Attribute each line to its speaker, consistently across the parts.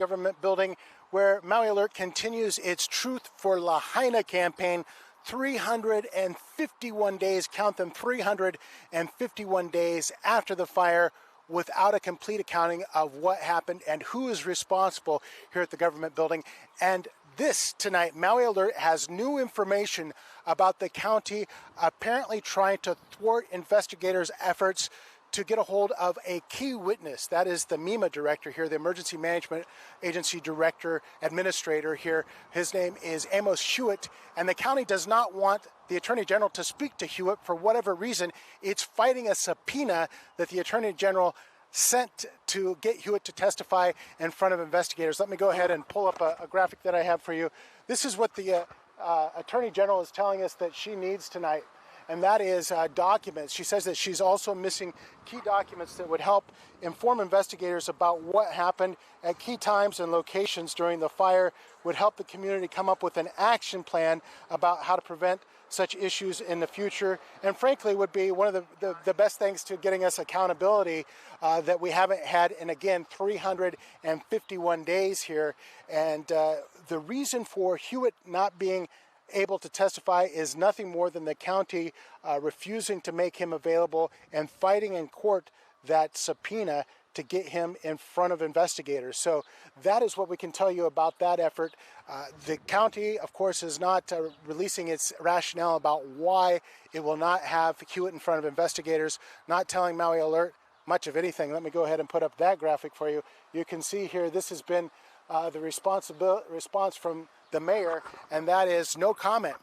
Speaker 1: government building where Maui Alert continues its Truth for Lahaina campaign. 351 days, count them, 351 days after the fire without a complete accounting of what happened and who is responsible here at the government building. And this tonight, Maui Alert has new information about the county apparently trying to thwart investigators' efforts to get a hold of a key witness. That is the MEMA director here, the Emergency Management Agency Director Administrator here. His name is Amos Hewitt, and the county does not want the Attorney General to speak to Hewitt for whatever reason. It's fighting a subpoena that the Attorney General sent to get Hewitt to testify in front of investigators. Let me go ahead and pull up a graphic that I have for you. This is what the Attorney General is telling us that she needs tonight, and that is documents. She says that she's also missing key documents that would help inform investigators about what happened at key times and locations during the fire, would help the community come up with an action plan about how to prevent such issues in the future, and frankly would be one of the best things to getting us accountability that we haven't had in, again, 351 days here. And the reason for Hewitt not being able to testify is nothing more than the county refusing to make him available and fighting in court that subpoena to get him in front of investigators. So that is what we can tell you about that effort. The county, of course, is not releasing its rationale about why it will not have Hewitt in front of investigators, not telling Maui Alert much of anything. Let me go ahead and put up that graphic for you. You can see here, this has been the response from the mayor, and that is no comment.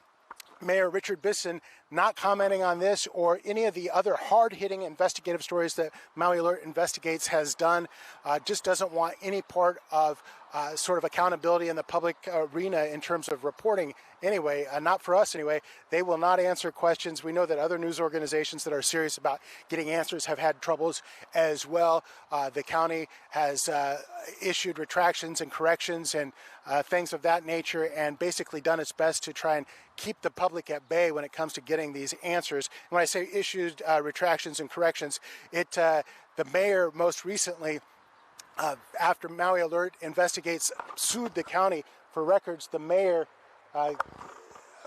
Speaker 1: Mayor Richard Bissen not commenting on this or any of the other hard-hitting investigative stories that Maui Alert Investigates has done. Just doesn't want any part of sort of accountability in the public arena in terms of reporting anyway, not for us anyway. They will not answer questions. We know that other news organizations that are serious about getting answers have had troubles as well. The county has issued retractions and corrections and things of that nature, and basically done its best to try and keep the public at bay when it comes to getting these answers. And when I say issued retractions and corrections, the mayor most recently, after Maui Alert Investigates sued the county for records, the mayor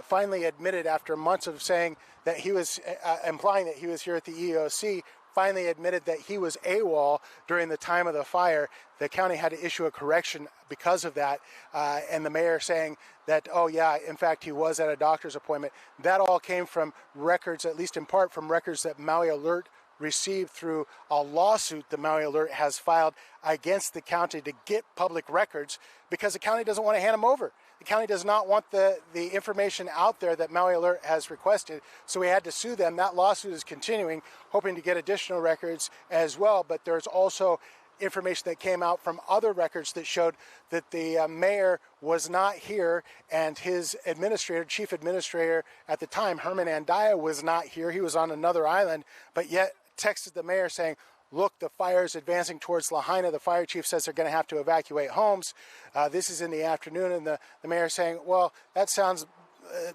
Speaker 1: finally admitted, after months of saying that he was implying that he was here at the EEOC, finally admitted that he was AWOL during the time of the fire. The county had to issue a correction because of that, and the mayor saying that, oh yeah, in fact he was at a doctor's appointment. That all came from records, at least in part from records that Maui Alert received through a lawsuit that Maui Alert has filed against the county to get public records, because the county doesn't want to hand them over. The county does not want the information out there that Maui Alert has requested, so we had to sue them. That lawsuit is continuing, hoping to get additional records as well, but there's also information that came out from other records that showed that the mayor was not here, and his administrator, chief administrator at the time, Herman Andaya, was not here. He was on another island, but yet texted the mayor saying, look, the fire is advancing towards Lahaina. The fire chief says they're going to have to evacuate homes. This is in the afternoon, and the mayor saying, well, that sounds,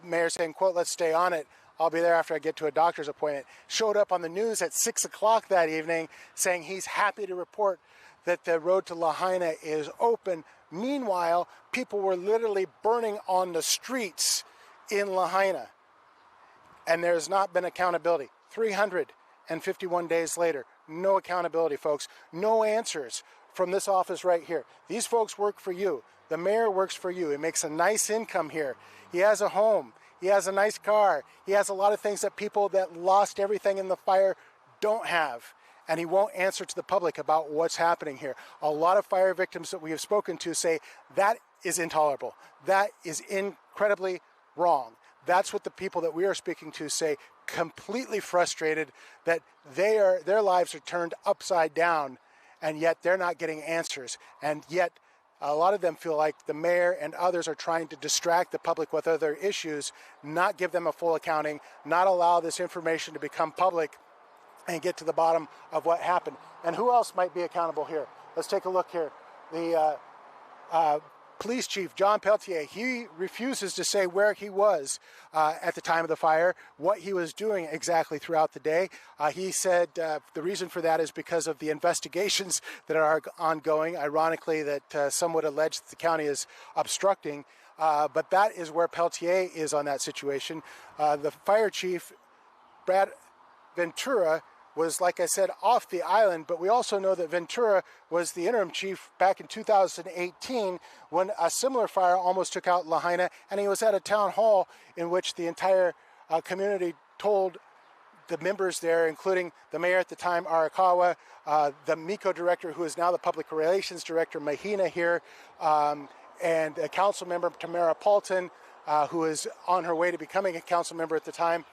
Speaker 1: mayor saying, quote, let's stay on it. I'll be there after I get to a doctor's appointment. Showed up on the news at 6 o'clock that evening saying he's happy to report that the road to Lahaina is open. Meanwhile, people were literally burning on the streets in Lahaina. And there's not been accountability. 351 days later, no accountability, folks. No answers from this office right here. These folks work for you. The mayor works for you. He makes a nice income here. He has a home. He has a nice car. He has a lot of things that people that lost everything in the fire don't have. And he won't answer to the public about what's happening here. A lot of fire victims that we have spoken to say that is intolerable. That is incredibly wrong. That's what the people that we are speaking to say, completely frustrated that their lives are turned upside down, and yet they're not getting answers. And yet a lot of them feel like the mayor and others are trying to distract the public with other issues, not give them a full accounting, not allow this information to become public and get to the bottom of what happened. And who else might be accountable here? Let's take a look here. The Police Chief John Peltier, he refuses to say where he was at the time of the fire, what he was doing exactly throughout the day. He said the reason for that is because of the investigations that are ongoing. Ironically, that some would allege that the county is obstructing, but that is where Peltier is on that situation. The fire chief, Brad Ventura, was, like I said, off the island, but we also know that Ventura was the interim chief back in 2018 when a similar fire almost took out Lahaina, and he was at a town hall in which the entire community told the members there, including the mayor at the time, Arakawa, the MECO director, who is now the public relations director, Mahina here, and a council member, Tamara Paulton, who is on her way to becoming a council member at the time,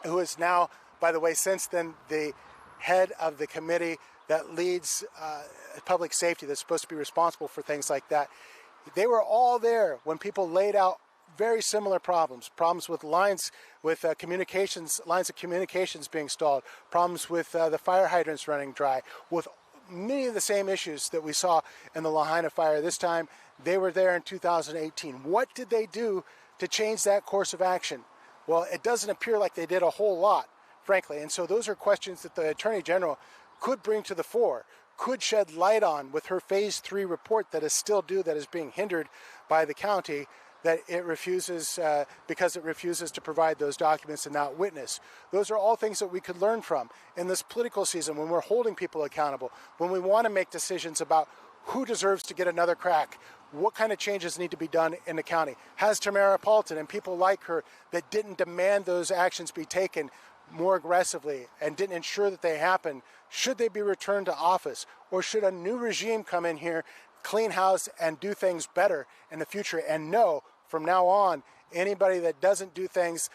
Speaker 1: who is now, by the way, since then, the head of the committee that leads public safety, that's supposed to be responsible for things like that. They were all there when people laid out very similar problems with lines, with lines of communications being stalled, problems with the fire hydrants running dry, with many of the same issues that we saw in the Lahaina fire this time. They were there in 2018. What did they do to change that course of action? Well, it doesn't appear like they did a whole lot, frankly. And so those are questions that the Attorney General could bring to the fore, could shed light on with her Phase 3 report that is still due, that is being hindered by the county, that it refuses, because it refuses to provide those documents and not witness. Those are all things that we could learn from in this political season when we're holding people accountable, when we want to make decisions about who deserves to get another crack, what kind of changes need to be done in the county. Has Tamara Paulton and people like her that didn't demand those actions be taken more aggressively and didn't ensure that they happen, should they be returned to office? Or should a new regime come in here, clean house, and do things better in the future? And no, from now on, anybody that doesn't do things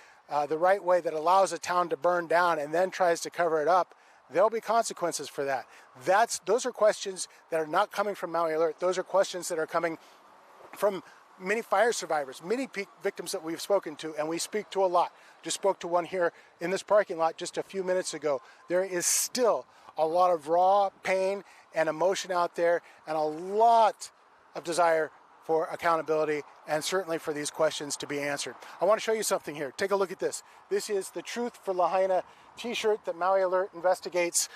Speaker 1: the right way, that allows a town to burn down and then tries to cover it up, there'll be consequences for that. Those are questions that are not coming from Maui Alert. Those are questions that are coming from many fire survivors, many victims that we've spoken to, and we speak to a lot. Just spoke to one here in this parking lot just a few minutes ago. There is still a lot of raw pain and emotion out there, and a lot of desire for accountability, and certainly for these questions to be answered. I want to show you something here. Take a look at this. This is the Truth for Lahaina t-shirt that Maui Alert Investigates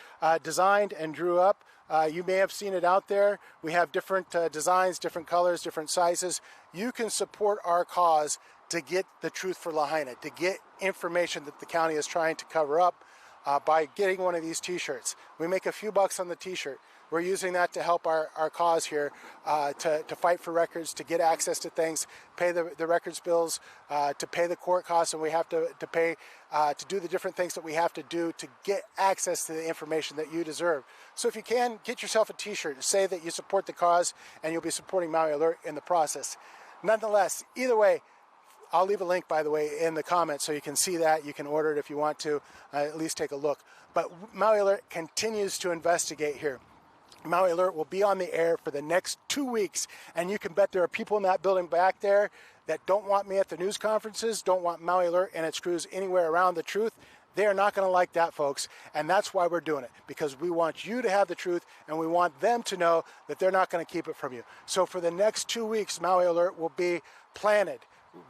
Speaker 1: designed and drew up. You may have seen it out there. We have different designs, different colors, different sizes. You can support our cause to get the truth for Lahaina, to get information that the county is trying to cover up by getting one of these t-shirts. We make a few bucks on the t-shirt. We're using that to help our cause here, to fight for records, to get access to things, pay the records bills, to pay the court costs, and we have to pay to do the different things that we have to do to get access to the information that you deserve. So if you can, get yourself a t-shirt. Say that you support the cause, and you'll be supporting Maui Alert in the process. Nonetheless, either way, I'll leave a link, by the way, in the comments so you can see that. You can order it if you want to, at least take a look. But Maui Alert continues to investigate here. Maui Alert will be on the air for the next 2 weeks, and you can bet there are people in that building back there that don't want me at the news conferences, don't want Maui Alert and its crews anywhere around the truth. They are not going to like that, folks, and that's why we're doing it, because we want you to have the truth, and we want them to know that they're not going to keep it from you. So for the next 2 weeks, Maui Alert will be planted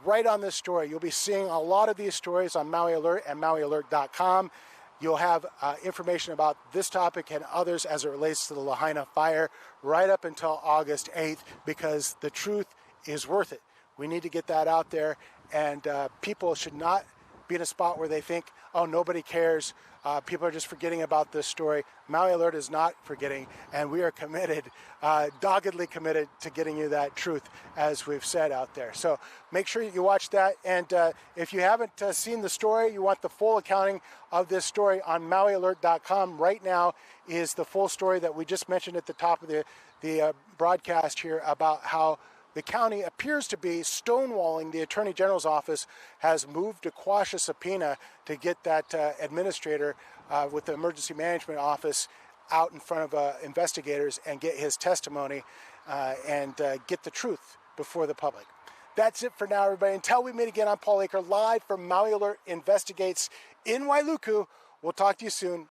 Speaker 1: right on this story. You'll be seeing a lot of these stories on Maui Alert and MauiAlert.com. You'll have information about this topic and others as it relates to the Lahaina fire right up until August 8th, because the truth is worth it. We need to get that out there, and people should not be in a spot where they think, oh, nobody cares. People are just forgetting about this story. Maui Alert is not forgetting, and we are committed, doggedly committed to getting you that truth, as we've said out there. So make sure you watch that, and if you haven't seen the story, you want the full accounting of this story on MauiAlert.com. Right now is the full story that we just mentioned at the top of the broadcast here about how the county appears to be stonewalling. The Attorney General's office has moved to quash a subpoena to get that administrator with the Emergency Management Office out in front of investigators and get his testimony and get the truth before the public. That's it for now, everybody. Until we meet again, I'm Paul Aker, live from Maui Alert Investigates in Wailuku. We'll talk to you soon.